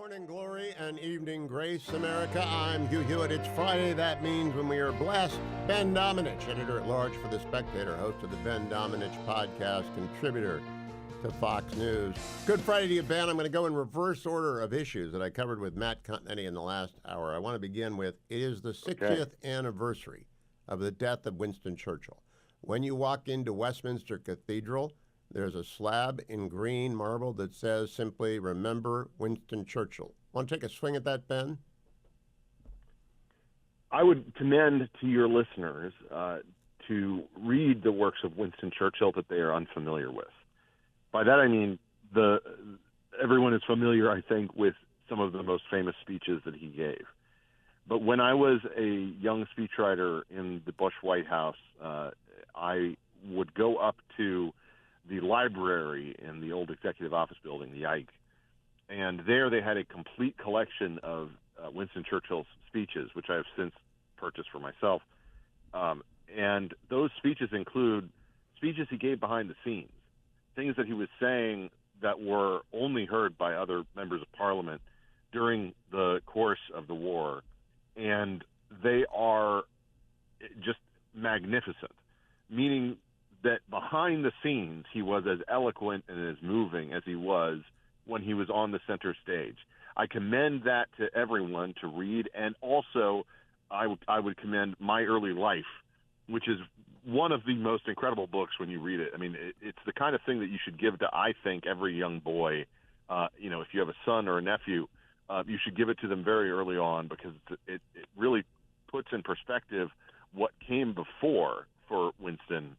Morning glory and evening grace, America. I'm Hugh Hewitt. It's Friday. That means when we are blessed. Ben Domenech, editor-at-large for The Spectator, host of the Ben Domenech podcast, contributor to Fox News. Good Friday to you, Ben. I'm going to go in reverse order of issues that I covered with Matt Continetti in the last hour. I want to begin with, it is the 60th anniversary of the death of Winston Churchill. When you walk into Westminster Cathedral, there's a slab in green marble that says simply, remember Winston Churchill. Want to take a swing at that, Ben? I would commend to your listeners to read the works of Winston Churchill that they are unfamiliar with. By that I mean everyone is familiar, I think, with some of the most famous speeches that he gave. But when I was a young speechwriter in the Bush White House, I would go up to the library in the old executive office building, the Ike, and there they had a complete collection of Winston Churchill's speeches, which I have since purchased for myself. And those speeches include speeches he gave behind the scenes, things that he was saying that were only heard by other members of Parliament during the course of the war, and they are just magnificent, meaning that behind the scenes, he was as eloquent and as moving as he was when he was on the center stage. I commend that to everyone to read, and also I would commend My Early Life, which is one of the most incredible books when you read it. I mean, it's the kind of thing that you should give to, I think, every young boy. If you have a son or a nephew, you should give it to them very early on, because it really puts in perspective what came before for Winston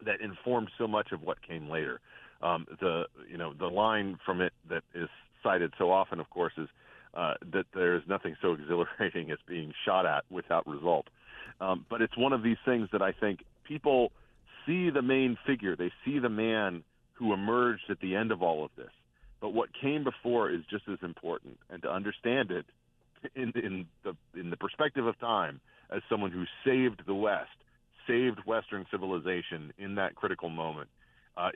that informed so much of what came later. The line from it that is cited so often, of course, is that there is nothing so exhilarating as being shot at without result. But it's one of these things that I think people see the main figure. They see the man who emerged at the end of all of this. But what came before is just as important. And to understand it in the perspective of time as someone who saved the West, saved Western civilization in that critical moment,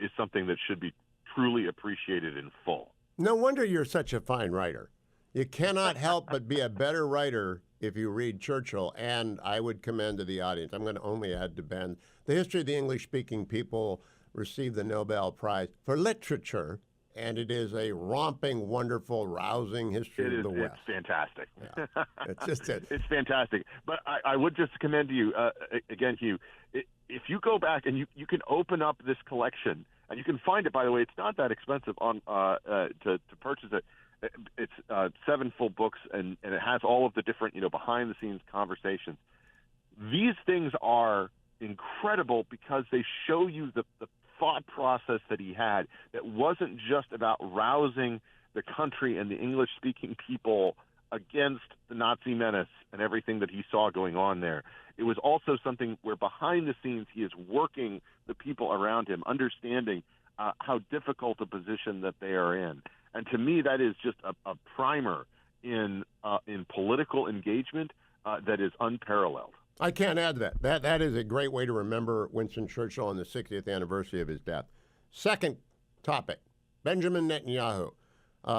is something that should be truly appreciated in full. No wonder you're such a fine writer. You cannot help but be a better writer if you read Churchill, and I would commend to the audience, I'm going to only add to Ben, the history of the English-speaking people received the Nobel Prize for Literature, and it is a romping, wonderful, rousing history of the West. It's fantastic. Yeah. It's just it. It's fantastic. But I would just commend to you, again, Hugh, if you go back and you can open up this collection, and you can find it, by the way, it's not that expensive on to purchase it. It's 7 full books, and it has all of the different, behind-the-scenes conversations. These things are incredible because they show you the thought process that he had that wasn't just about rousing the country and the English-speaking people against the Nazi menace and everything that he saw going on there. It was also something where behind the scenes he is working the people around him, understanding how difficult a position that they are in. And to me, that is just a primer in political engagement that is unparalleled. I can't add to that. That is a great way to remember Winston Churchill on the 60th anniversary of his death. Second topic, Benjamin Netanyahu.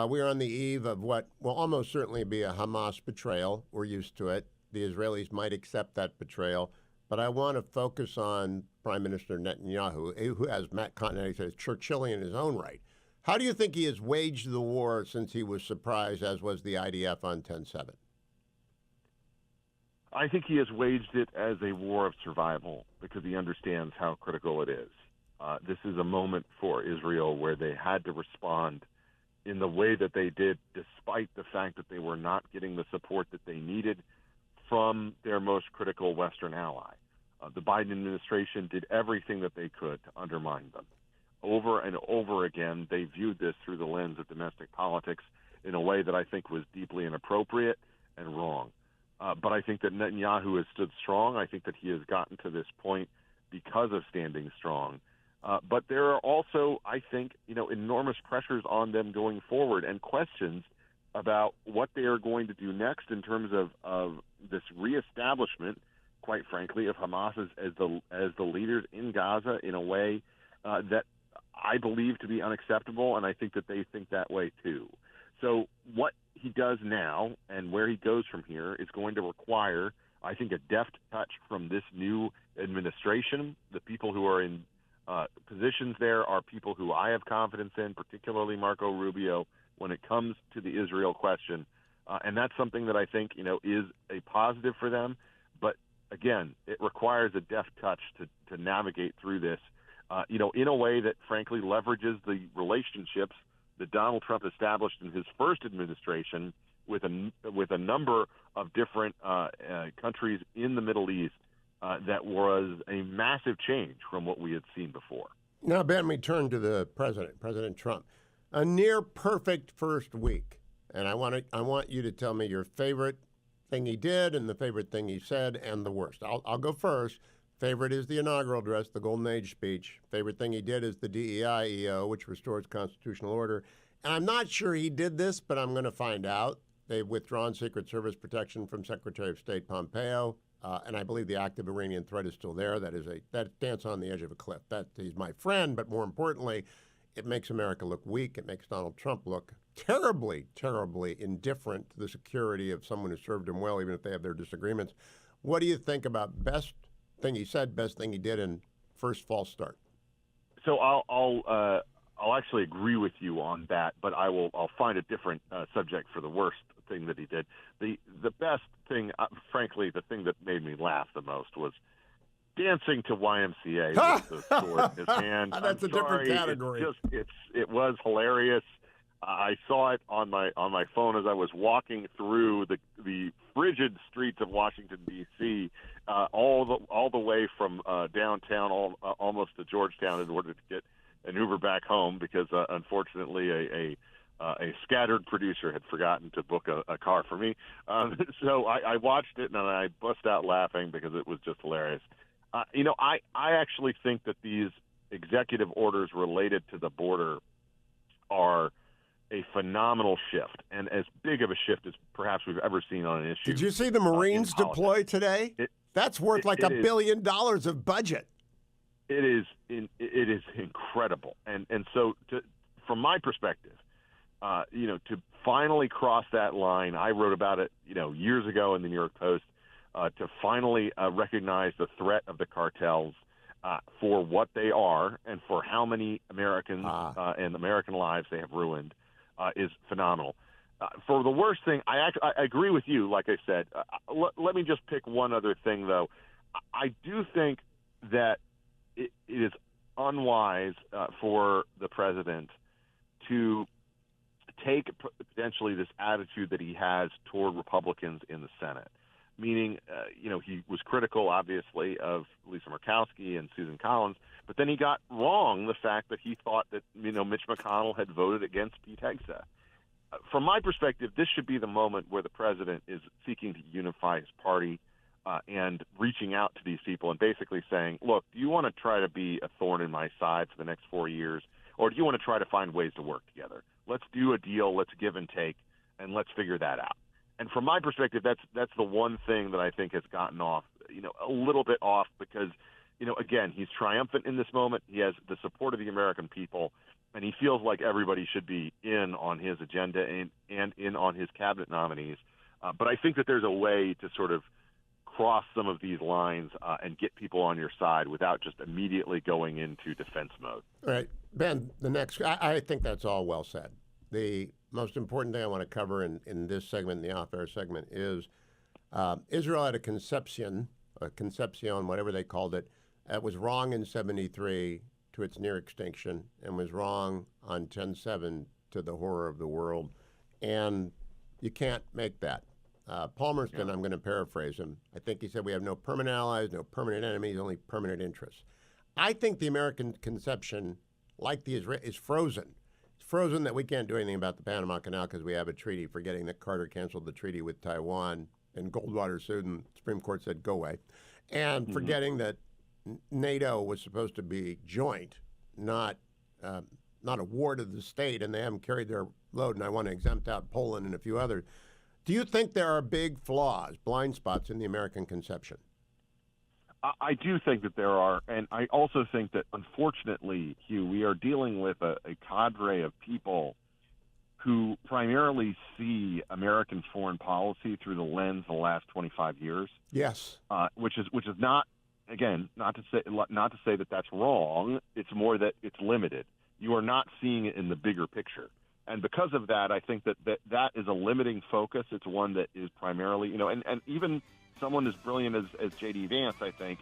We are on the eve of what will almost certainly be a Hamas betrayal. We're used to it. The Israelis might accept that betrayal. But I want to focus on Prime Minister Netanyahu, who, as Matt Continetti says, Churchillian in his own right. How do you think he has waged the war since he was surprised, as was the IDF on 10/7? I think he has waged it as a war of survival because he understands how critical it is. This is a moment for Israel where they had to respond in the way that they did, despite the fact that they were not getting the support that they needed from their most critical Western ally. The Biden administration did everything that they could to undermine them. Over and over again, they viewed this through the lens of domestic politics in a way that I think was deeply inappropriate and wrong. But I think that Netanyahu has stood strong. I think that he has gotten to this point because of standing strong. But there are also, I think, enormous pressures on them going forward and questions about what they are going to do next in terms of this reestablishment, quite frankly, of Hamas as the leaders in Gaza in a way that I believe to be unacceptable, and I think that they think that way too. So what he he does now and where he goes from here is going to require, I think, a deft touch from this new administration. The people who are in positions there are people who I have confidence in, particularly Marco Rubio, when it comes to the Israel question. And that's something that I think, is a positive for them. But again, it requires a deft touch to navigate through this, in a way that frankly leverages the relationships that Donald Trump established in his first administration with a number of different countries in the Middle East. That was a massive change from what we had seen before. Now, Ben, we turn to the president, President Trump. A near perfect first week. And I want you to tell me your favorite thing he did and the favorite thing he said and the worst. I'll go first. Favorite is the inaugural address, the Golden Age speech. Favorite thing he did is the DEI-EO, which restores constitutional order. And I'm not sure he did this, but I'm going to find out. They've withdrawn Secret Service protection from Secretary of State Pompeo. And I believe the active Iranian threat is still there. That dance on the edge of a cliff. He's my friend, but more importantly, it makes America look weak. It makes Donald Trump look terribly, terribly indifferent to the security of someone who served him well, even if they have their disagreements. What do you think about best thing he said, best thing he did, and first false start? So I'll actually agree with you on that, but I'll find a different subject for the worst thing that he did. The best thing, frankly, the thing that made me laugh the most was dancing to YMCA with the sword in his hand. That's a different category. It was hilarious. I saw it on my phone as I was walking through the frigid streets of Washington D.C. All the way from downtown almost to Georgetown in order to get an Uber back home because unfortunately a scattered producer had forgotten to book a car for me. So I watched it and I bust out laughing because it was just hilarious. I actually think that these executive orders related to the border are a phenomenal shift, and as big of a shift as perhaps we've ever seen on an issue. Did you see the Marines deploy today? That's worth $1 billion of budget. It is incredible, and so from my perspective, to finally cross that line, I wrote about it, years ago in the New York Post, to finally recognize the threat of the cartels for what they are and for how many Americans and American lives they have ruined is phenomenal. For the worst thing, I agree with you. Like I said, let me just pick one other thing, though. I do think that it is unwise for the president to take potentially this attitude that he has toward Republicans in the Senate. Meaning, he was critical, obviously, of Lisa Murkowski and Susan Collins, but then he got wrong the fact that he thought that, Mitch McConnell had voted against Pete Hegseth. From my perspective, this should be the moment where the president is seeking to unify his party and reaching out to these people and basically saying, look, do you want to try to be a thorn in my side for the next 4 years, or do you want to try to find ways to work together? Let's do a deal, let's give and take, and let's figure that out. And from my perspective, that's the one thing that I think has gotten off, a little bit off because, again, he's triumphant in this moment. He has the support of the American people, and he feels like everybody should be in on his agenda and in on his cabinet nominees. But I think that there's a way to sort of cross some of these lines and get people on your side without just immediately going into defense mode. All right, Ben, I think that's all well said. The most important thing I want to cover in this segment, the off-air segment, is Israel had a conception, whatever they called it, that was wrong in 73 to its near extinction and was wrong on 10/7 to the horror of the world. And you can't make that. Palmerston, I'm going to paraphrase him. I think he said we have no permanent allies, no permanent enemies, only permanent interests. I think the American conception, like the Israeli, is frozen. Frozen that we can't do anything about the Panama Canal because we have a treaty, forgetting that Carter canceled the treaty with Taiwan and Goldwater sued and the Supreme Court said go away, and forgetting that NATO was supposed to be joint, not a ward of the state, and they haven't carried their load, and I want to exempt out Poland and a few others. Do you think there are big flaws, blind spots in the American conception? I do think that there are, and I also think that, unfortunately, Hugh, we are dealing with a cadre of people who primarily see American foreign policy through the lens of the last 25 years. Yes. Which is not, again, not to say that that's wrong. It's more that it's limited. You are not seeing it in the bigger picture. And because of that, I think that is a limiting focus. It's one that is primarily, and even someone as brilliant as J.D. Vance, I think,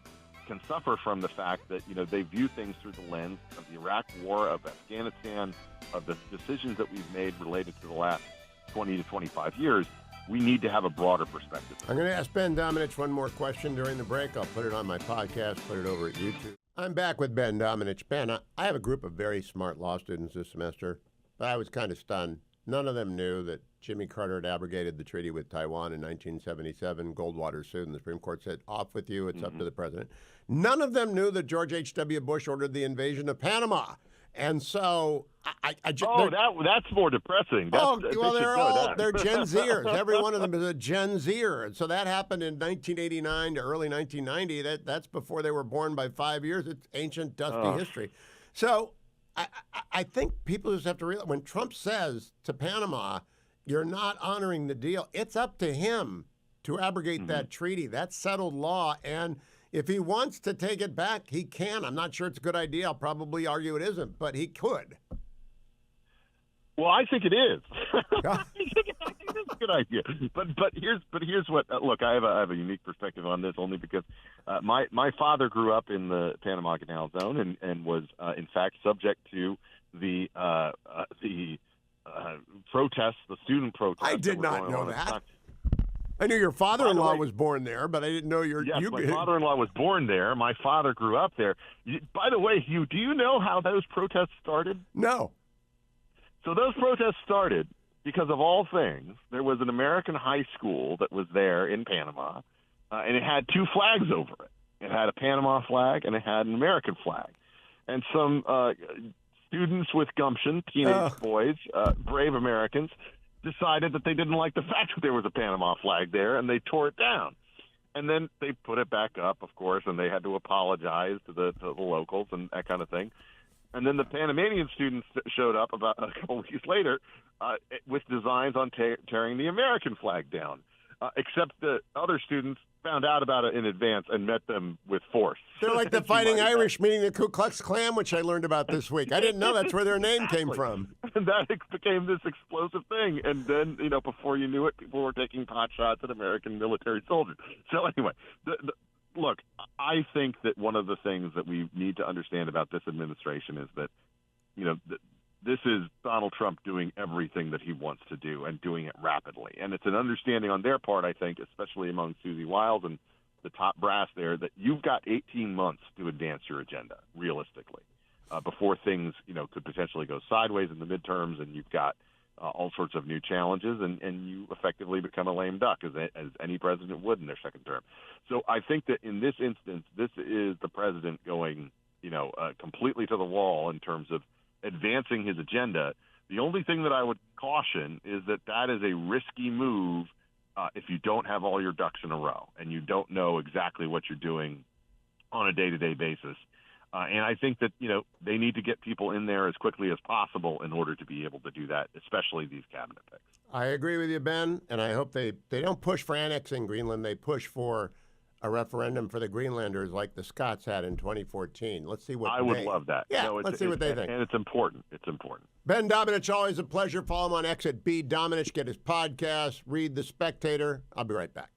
can suffer from the fact that, they view things through the lens of the Iraq War, of Afghanistan, of the decisions that we've made related to the last 20 to 25 years. We need to have a broader perspective. I'm going to ask Ben Domenech one more question during the break. I'll put it on my podcast, put it over at YouTube. I'm back with Ben Domenech. Ben, I have a group of very smart law students this semester, but I was kind of stunned. None of them knew that Jimmy Carter had abrogated the treaty with Taiwan in 1977. Goldwater sued, and the Supreme Court said, off with you, it's up to the president. None of them knew that George H.W. Bush ordered the invasion of Panama. And so I just... Oh, that's more depressing. They're Gen Zers. Every one of them is a Gen Zer. And so that happened in 1989 to early 1990. That's before they were born by 5 years. It's ancient, dusty history. So I think people just have to realize when Trump says to Panama, you're not honoring the deal, it's up to him to abrogate that treaty. That's settled law. And if he wants to take it back, he can. I'm not sure it's a good idea. I'll probably argue it isn't, but he could. Well, I think it is. I think it's a good idea. But here's what. Look, I have a unique perspective on this only because my father grew up in the Panama Canal Zone and was in fact subject to the protests, the student protests. I did not know that. I knew your father-in-law was born there, but I didn't know my father-in-law was born there. My father grew up there. By the way, Hugh, do you know how those protests started? No. So those protests started because, of all things, there was an American high school that was there in Panama, and it had two flags over it. It had a Panama flag, and it had an American flag. And some students with gumption, teenage boys, brave Americans, decided that they didn't like the fact that there was a Panama flag there, and they tore it down. And then they put it back up, of course, and they had to apologize to the locals and that kind of thing. And then the Panamanian students showed up about a couple of weeks later with designs on tearing the American flag down, except the other students found out about it in advance and met them with force. They're like the Fighting Irish meeting the Ku Klux Klan, which I learned about this week. I didn't know that's where their name came from. And that became this explosive thing. And then, before you knew it, people were taking pot shots at American military soldiers. So anyway, look, I think that one of the things that we need to understand about this administration is that, this is Donald Trump doing everything that he wants to do and doing it rapidly. And it's an understanding on their part, I think, especially among Susie Wiles and the top brass there, that you've got 18 months to advance your agenda, realistically, before things, could potentially go sideways in the midterms and you've got all sorts of new challenges and you effectively become a lame duck, as any president would in their second term. So I think that in this instance, this is the president going, completely to the wall in terms of advancing his agenda. The only thing that I would caution is that is a risky move if you don't have all your ducks in a row and you don't know exactly what you're doing on a day-to-day basis. And I think that, they need to get people in there as quickly as possible in order to be able to do that, especially these cabinet picks. I agree with you, Ben, and I hope they don't push for annexing Greenland. They push for a referendum for the Greenlanders like the Scots had in 2014. Let's see what I would love that. Yeah, let's see what they think. And it's important. It's important. Ben Domenech, always a pleasure. Follow him on X at B Domenech. Get his podcast. Read The Spectator. I'll be right back.